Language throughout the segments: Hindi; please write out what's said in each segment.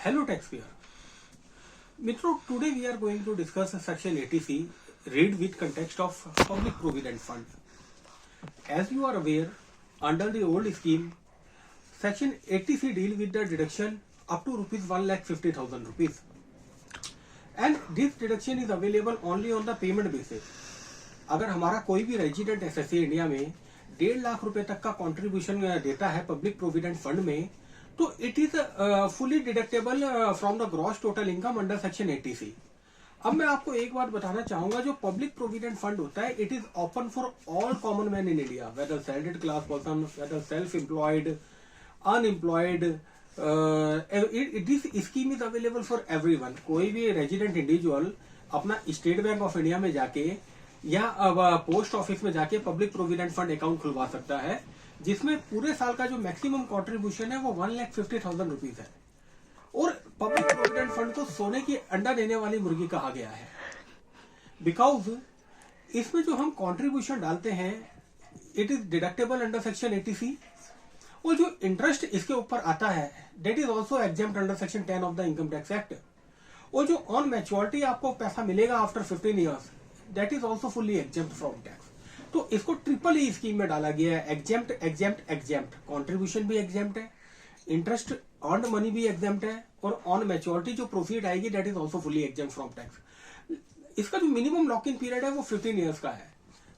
Hello taxpayer. Mitro, today we are going to discuss section 80C, read with context of public provident fund. As you are aware, under the old scheme, section 80C deal with the deduction up to rupees 1,50,000 rupees. And this deduction is available only on the payment basis. अगर हमारा कोई भी रेजिडेंट एसएससी इंडिया में 1.5 लाख रुपए तक का कंट्रीब्यूशन देता है पब्लिक प्रोविडेंट फंड में, तो it is fully deductible from the gross total income under section 80C। अब मैं आपको एक बात बताना चाहूंगा, जो पब्लिक प्रोविडेंट फंड होता है it is open for all common man in India, whether salaried class person, whether self employed, unemployed. This scheme is available for everyone. कोई भी रेजिडेंट इंडिविजुअल अपना स्टेट बैंक ऑफ इंडिया में जाके या पोस्ट ऑफिस में जाके पब्लिक प्रोविडेंट फंड अकाउंट खुलवा सकता है, जिसमें पूरे साल का जो मैक्सिमम कंट्रीब्यूशन है वो 1,50,000 रुपीज है। और पब्लिक प्रोविडेंट फंड को सोने की अंडा देने वाली मुर्गी कहा गया है, बिकॉज इसमें जो हम कंट्रीब्यूशन डालते हैं it is deductible under section 80C, और जो इंटरेस्ट इसके ऊपर आता है that is also exempt under section 10 of the income tax act. और जो ऑन मैच्योरिटी आपको पैसा मिलेगा after 15 years that is also fully exempt from tax. तो इसको ट्रिपल ई स्कीम में डाला गया है, एग्जेम्प्ट एग्जेम्प्ट एग्जेम्प्ट। कॉन्ट्रीब्यूशन भी एग्जेम्प्ट है, इंटरेस्ट अर्न्ड मनी भी एग्जेम्प्ट है, और ऑन मैच्योरिटी जो प्रॉफिट आएगी that is also fully exempt from tax. इसका जो मिनिमम लॉक इन पीरियड है वो 15 ईयर्स का है।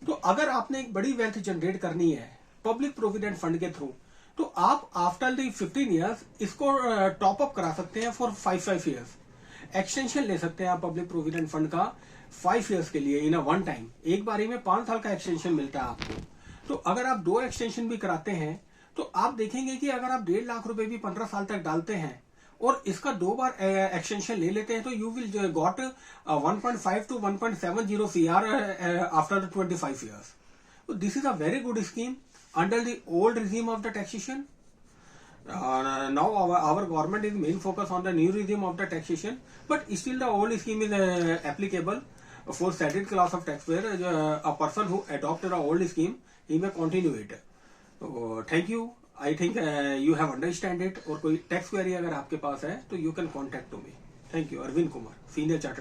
तो अगर आपने एक बड़ी वेल्थ जनरेट करनी है पब्लिक प्रोविडेंट फंड के थ्रू, तो आप आफ्टर द 15 ईयर्स इसको टॉप अप करा सकते हैं फॉर 5 ईयर्स। एक्सटेंशन ले सकते हैं आप पब्लिक प्रोविडेंट फंड का 5 ईयर्स के लिए इन अ वन टाइम। एक बारी में 5 साल का एक्सटेंशन मिलता है आपको। तो अगर आप 2 एक्सटेंशन भी कराते हैं तो आप देखेंगे कि अगर आप 1.5 लाख रुपए भी 15 साल तक डालते हैं और इसका 2 बार एक्सटेंशन ले लेते हैं, तो you will got 1.5 to 1.70 CR after the 25 years. So this is a very good scheme under the old regime of the taxation. Now our government is main focus on the new regime of the taxation, but still the old scheme is applicable for settled class of taxpayer. A person who adopted a old scheme, he may continue it. So thank you. I think you have understand it. और कोई टैक्स क्वेरी अगर आपके पास है तो you can contact to me. Thank you. Arvind Kumar, senior chartered